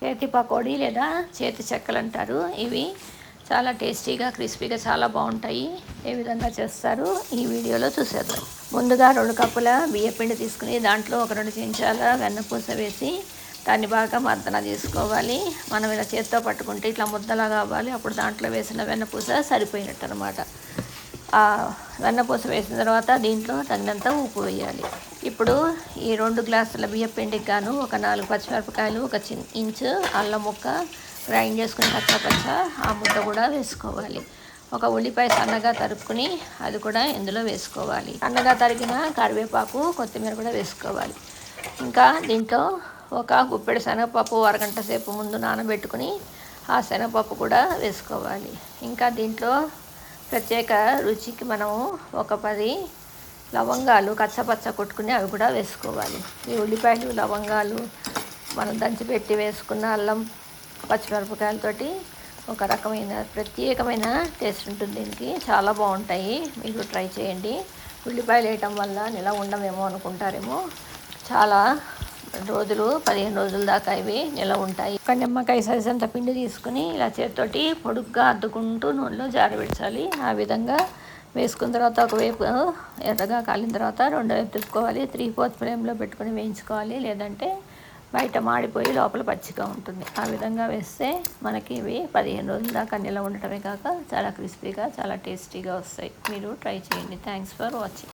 చేతి పకోడీ లేదా చేతి చెక్కలు అంటారు. ఇవి చాలా టేస్టీగా క్రిస్పీగా చాలా బాగుంటాయి. ఏ విధంగా చేస్తారు ఈ వీడియోలో చూసేద్దాం. ముందుగా 2 కప్పుల బియ్యపిండి తీసుకుని దాంట్లో ఒక 2 చెంచాల వెన్నపూస వేసి దాన్ని బాగా మర్దన చేసుకోవాలి. మనం ఇలా చేత్తో పట్టుకుంటే ఇట్లా ముద్దలాగా అవ్వాలి. అప్పుడు దాంట్లో వేసిన వెన్నపూస సరిపోయినట్టు అనమాట. ఆ వెన్నపూస వేసిన తర్వాత దీంట్లో తగినంత ఉప్పు వేయాలి. ఇప్పుడు ఈ 2 గ్లాసుల బియ్యపిండికి గాను ఒక 4 పచ్చిమిరపకాయలు, ఒక ఇంచు అల్లం ముక్క గ్రైండ్ చేసుకుని పచ్చ ఆ ముద్ద కూడా వేసుకోవాలి. ఒక ఉల్లిపాయ సన్నగా తరుక్కుని అది కూడా ఇందులో వేసుకోవాలి. సన్నగా తరిగిన కరివేపాకు, కొత్తిమీర కూడా వేసుకోవాలి. ఇంకా దీంట్లో ఒక గుప్పెడు శనగపప్పు అరగంట సేపు ముందు నానబెట్టుకుని ఆ శనగపప్పు కూడా వేసుకోవాలి. ఇంకా దీంట్లో ప్రత్యేక రుచికి మనము ఒక 10 లవంగాలు కచ్చపచ్చ కొట్టుకుని అవి కూడా వేసుకోవాలి. ఈ ఉల్లిపాయలు, లవంగాలు మనం దంచిపెట్టి వేసుకున్న అల్లం, పచ్చిమిరపకాయలతోటి ఒక రకమైన ప్రత్యేకమైన టేస్ట్ ఉంటుంది. దీనికి చాలా బాగుంటాయి. మీరు ట్రై చేయండి. ఉల్లిపాయలు వేయటం వల్ల నిలవ ఉండవేమో అనుకుంటారేమో, చాలా రోజులు 15 రోజుల దాకా ఇవి నిలవ ఉంటాయి. ఒక నిమ్మకాయ సైజ్ అంత పిండి తీసుకుని ఇలా చేతితోటి పొడుగ్గా అద్దుకుంటూ నూనెలో జారబెట్టాలి. ఆ విధంగా వేసుకున్న తర్వాత ఒకవైపు ఎర్రగా కాలిన తర్వాత రెండో వైపు తిప్పుకోవాలి. 3/4 ఫ్లేమ్లో పెట్టుకుని వేయించుకోవాలి. లేదంటే బయట మాడిపోయి లోపల పచ్చిగా ఉంటుంది. ఆ విధంగా వేస్తే మనకి ఇవి 15 రోజుల దాకా నిలవ ఉండటమే కాక చాలా క్రిస్పీగా చాలా టేస్టీగా వస్తాయి. మీరు ట్రై చేయండి. Thanks for watching.